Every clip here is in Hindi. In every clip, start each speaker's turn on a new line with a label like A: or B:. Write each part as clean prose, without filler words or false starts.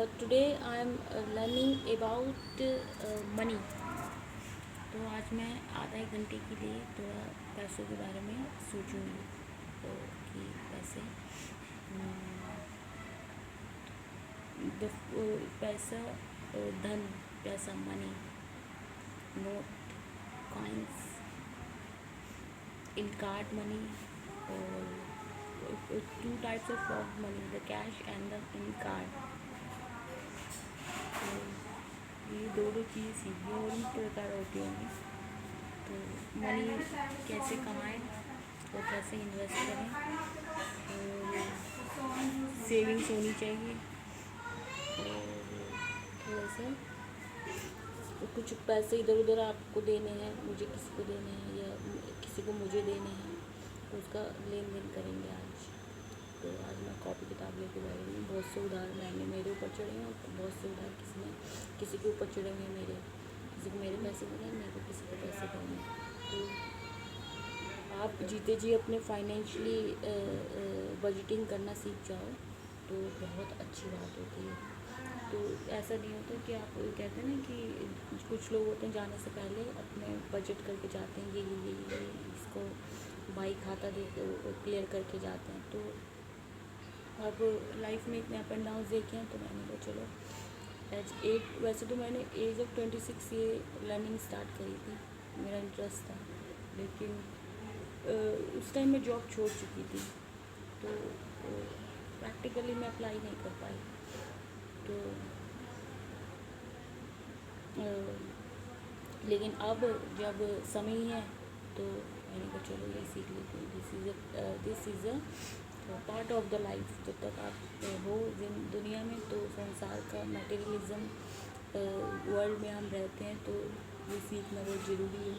A: Today I am learning about money. तो आज मैं आधा एक घंटे के लिए थोड़ा पैसों के बारे में सोचूंगी। तो कि पैसे पैसा, धन, पैसा, मनी, नोट, कॉइन्स, इन कार्ड मनी और two types of money, the cash and the in card. तो ये दो चीज़ें सीखी और इन प्रकार होती होंगी। तो मनी कैसे कमाएं और कैसे इन्वेस्ट करें, और सेविंग्स होनी चाहिए, और थोड़ा सा कुछ पैसे इधर उधर आपको देने हैं, मुझे किसी को देने हैं या किसी को मुझे देने हैं, तो उसका लेन देन करेंगे आज। तो आज मैं कॉपी किताब लेके बैठ गई हूँ। बहुत से उधार मेरे ऊपर चढ़े हैं और बहुत से उधार किसी के ऊपर चढ़े हुए हैं। किसी को मेरे पैसे देने हैं, मेरे को किसी को पैसे देने हैं। तो आप जीते जी अपने फाइनेंशियली बजटिंग करना सीख जाओ तो बहुत अच्छी बात होती है। तो ऐसा नहीं होता कि आप कहते हैं ना कि कुछ लोग होते हैं जाने से पहले अपने बजट करके जाते हैं, ये इसको बाई खाता दे क्लियर करके जाते हैं। तो अब लाइफ में इतने अप एंड डाउन देखे हैं, तो मैंने कहा चलो वैसे तो मैंने एज ऑफ 26 ये लर्निंग स्टार्ट करी थी, मेरा इंटरेस्ट था, लेकिन उस टाइम मैं जॉब छोड़ चुकी थी, तो प्रैक्टिकली मैं अप्लाई नहीं कर पाई। तो लेकिन अब जब समय है तो मैंने कहा चलो ये सीख लेती हूँ। This is a part of the life. जब तक आप हो दुनिया में, तो संसार का मटेरियलिज्म वर्ल्ड में हम रहते हैं, तो ये सीखना बहुत ज़रूरी है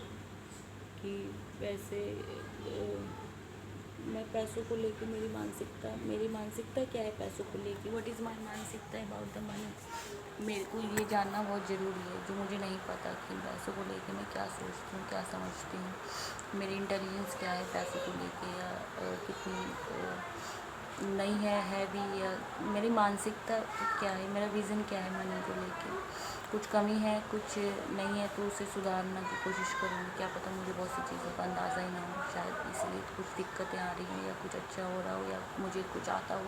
A: कि वैसे मैं पैसों को लेके मेरी मानसिकता क्या है पैसों को लेके, व्हाट इज़ माई मानसिकता अबाउट द मनी। मेरे को ये जानना बहुत ज़रूरी है, जो मुझे नहीं पता कि पैसों को लेके मैं क्या सोचती हूँ, क्या समझती हूँ, मेरी इंटेलिजेंस क्या है पैसों को लेके, या कितनी नहीं है भी, या मेरी मानसिकता क्या है, मेरा विज़न क्या है मनी को लेके। कुछ कमी है, कुछ नहीं है, तो उसे सुधारने की कोशिश करूँगी। क्या पता मुझे बहुत सी चीज़ों का अंदाज़ा ही ना हो, शायद इसलिए कुछ दिक्कतें आ रही हैं, या कुछ अच्छा हो रहा हो, या मुझे कुछ आता हो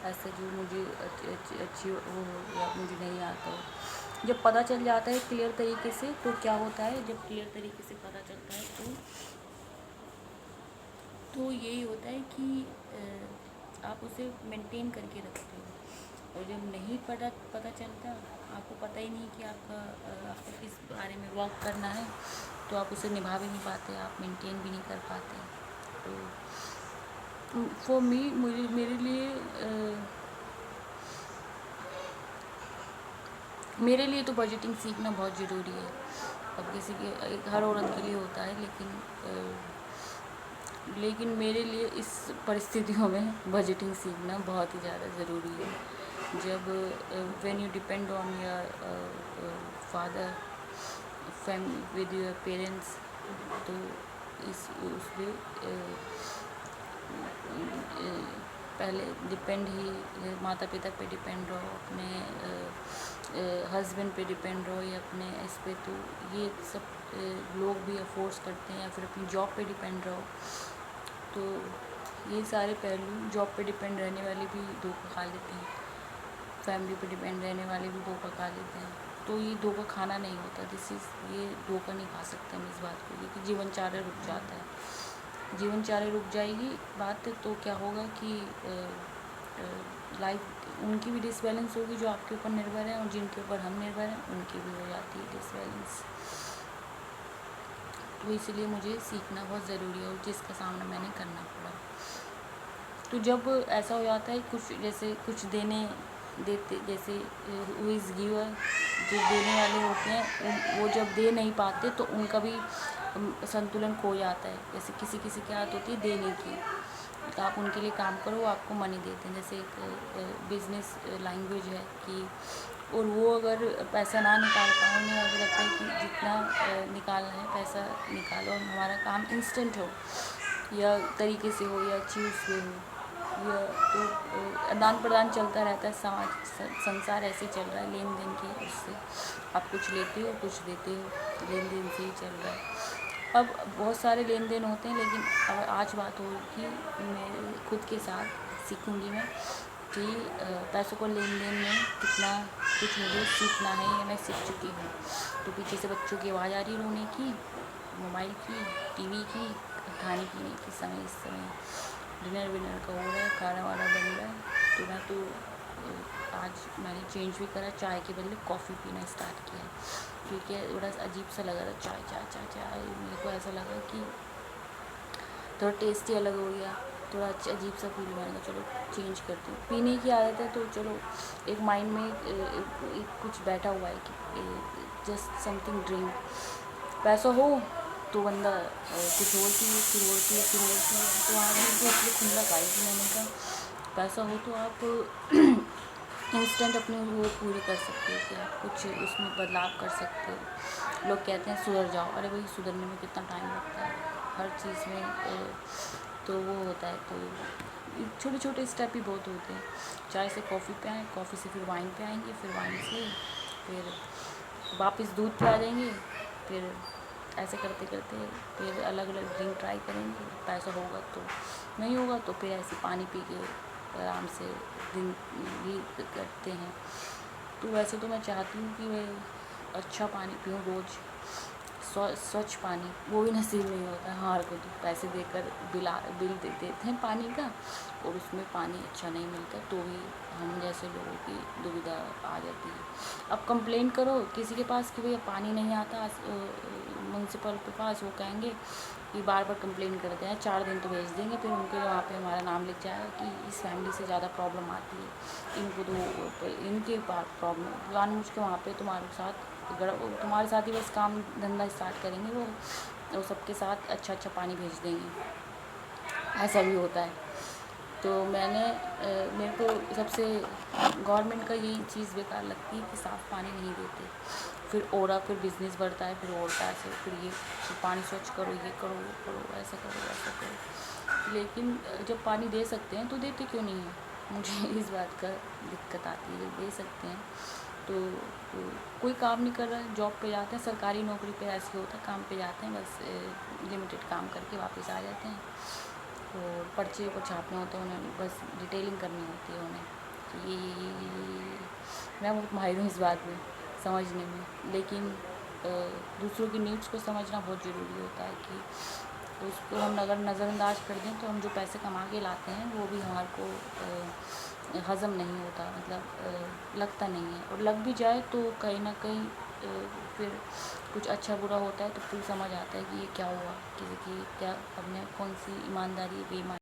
A: ऐसे जो मुझे अच्छी हो, या मुझे नहीं आता हो। जब पता चल जाता है क्लियर तरीके से, तो क्या होता है, जब क्लियर तरीके से पता चलता है तो यही होता है कि आप उसे मेंटेन करके रखते हो। और जब नहीं पता चलता, आपको पता ही नहीं कि आपको किस बारे में वर्क करना है, तो आप उसे निभा भी नहीं पाते, आप मेंटेन भी नहीं कर पाते। तो फॉर मी मेरे लिए तो बजटिंग सीखना बहुत ज़रूरी है। अब हर औरत के लिए होता है, लेकिन मेरे लिए इस परिस्थितियों में बजटिंग सीखना बहुत ही ज़्यादा ज़रूरी है। जब when you depend on your father, family, with your parents, तो उसमें पहले माता पिता पे डिपेंड रहो, अपने हस्बैंड पे डिपेंड रहो, या अपने इस पे, तो ये सब लोग भी अफोर्स करते हैं, या फिर अपनी जॉब पे डिपेंड रहो। तो ये सारे पहलू, जॉब पे डिपेंड रहने वाले भी धोखा खा लेते हैं, फैमिली पे डिपेंड रहने वाले भी धोखा खा लेते हैं। तो ये धोखा खाना नहीं होता, ये धोखा नहीं खा सकते हम इस बात को, क्योंकि जीवनचर्या रुक जाता है। जीवनचर्या रुक जाएगी बात, तो क्या होगा कि लाइफ उनकी भी डिसबैलेंस होगी जो आपके ऊपर निर्भर है, और जिनके ऊपर हम निर्भर हैं उनकी भी हो जाती है डिसबैलेंस। तो इसलिए मुझे सीखना बहुत ज़रूरी है, और जिसका सामना मैंने करना पड़ा। तो जब ऐसा हो जाता है, कुछ जैसे हु इज़ गिवर, जो देने वाले होते हैं, वो जब दे नहीं पाते तो उनका भी संतुलन खो जाता है। जैसे किसी की आदत होती है देने की, तो आप उनके लिए काम करो, वो आपको मनी देते हैं। जैसे एक बिजनेस लैंग्वेज है कि, और वो अगर पैसा ना निकाल पाए, उन्हें अगर लगता है कि जितना निकालना है पैसा निकालो, और हमारा काम इंस्टेंट हो, या तरीके से हो, या अच्छी उसमें हो, ये तो आदान प्रदान चलता रहता है, संसार ऐसे चल रहा है, लेन देन के उससे आप कुछ लेते हो कुछ देते हो, लेन देन से ही चल रहा है। अब बहुत सारे लेन देन होते हैं, लेकिन अब आज बात होगी मैं खुद के साथ सीखूँगी मैं कि पैसों को लेन देन में कितना कुछ मुझे सीखना है, ये मैं सीख चुकी हूँ। तो पीछे से बच्चों की आवाज़ आ रही रोने की, मोबाइल की, टीवी की, खाने पीने की समय इस समय डिनर विनर का हो रहा है, खाना वाना बन रहा है। तो मैं तो आज मैंने चेंज भी करा, चाय के बदले कॉफ़ी पीना स्टार्ट किया, क्योंकि थोड़ा अजीब सा लगा था चाय चाय चाय चाय। मेरे को ऐसा लगा कि थोड़ा टेस्ट ही अलग हो गया, थोड़ा अजीब सा फील हुआ, मैंने चलो चेंज करती हूँ। पीने की आदत है तो चलो एक माइंड में एक कुछ बैठा हुआ है कि जस्ट समथिंग ड्रिंक, पैसा हो तो बंदा कुछ और पिए, फिर और पिए, फिर और पिए। तो आज मेरे को इसलिए खुंदक आई कि मैंने कहा पैसा हो तो आप इंस्टेंट अपनी वो पूरी कर सकते हो कि आप कुछ उसमें बदलाव कर सकते हो। लोग कहते हैं सुधर जाओ, अरे भाई सुधरने में कितना टाइम लगता है हर चीज़ में, तो वो होता है। तो छोटे छोटे स्टेप ही बहुत होते हैं। चाय से कॉफ़ी पे आए, कॉफ़ी से फिर वाइन पे आएंगे, फिर वाइन से फिर वापस दूध पे आ जाएंगे, फिर ऐसे करते करते फिर अलग अलग ड्रिंक ट्राई करेंगे। पैसा होगा तो, नहीं होगा तो फिर ऐसे पानी पी के आराम से दिन भी करते हैं। तो वैसे तो मैं चाहती हूँ कि मैं अच्छा पानी पीऊँ रोज़, स्वच्छ पानी, वो भी नसीब नहीं होता है हमारे को। तो पैसे देकर बिल दे देते हैं पानी का, और उसमें पानी अच्छा नहीं मिलता, तो भी हम जैसे लोगों की दुविधा आ जाती है। अब कंप्लेंट करो किसी के पास कि भैया पानी नहीं आता म्यूनसिपल के पास, वो कहेंगे कि बार बार कंप्लेंट करते हैं, 4 दिन तो भेज देंगे, फिर उनके वहाँ पे हमारा नाम लिख जाएगा कि इस फैमिली से ज़्यादा प्रॉब्लम आती है, इनको तो इनके पास प्रॉब्लम, जानबूझ के वहाँ पे तुम्हारे साथ ही बस काम धंधा स्टार्ट करेंगे वो सबके साथ अच्छा अच्छा पानी भेज देंगे, ऐसा भी होता है। तो मेरे को सबसे गवर्नमेंट का यही चीज़ बेकार लगती है कि साफ़ पानी नहीं देते, फिर बिज़नेस बढ़ता है, फिर और पैसे, फिर ये फिर पानी स्वच्छ करो, ये करो वो करो, ऐसा करो वैसा करो। लेकिन जब पानी दे सकते हैं तो देते क्यों नहीं है, मुझे इस बात का दिक्कत आती है। जब दे सकते हैं तो कोई काम नहीं कर रहा है, जॉब पे जाते हैं, सरकारी नौकरी पे ऐसे होता है, काम पे जाते हैं, बस लिमिटेड काम करके वापस आ जाते हैं, और पर्चे को छापने होते हैं उन्हें, बस डिटेलिंग करनी होती है उन्हें। तो ये मैं बहुत माहिर हूँ इस बात में समझने में, लेकिन दूसरों की नीड्स को समझना बहुत ज़रूरी होता है कि उसको हम अगर नज़रअंदाज कर दें तो हम जो पैसे कमा के लाते हैं वो भी हमारे को हज़म नहीं होता, मतलब लगता नहीं है, और लग भी जाए तो कहीं ना कहीं फिर कुछ अच्छा बुरा होता है तो फिर समझ आता है कि ये क्या हुआ, कि क्या हमने कौन सी ईमानदारी बेईमानी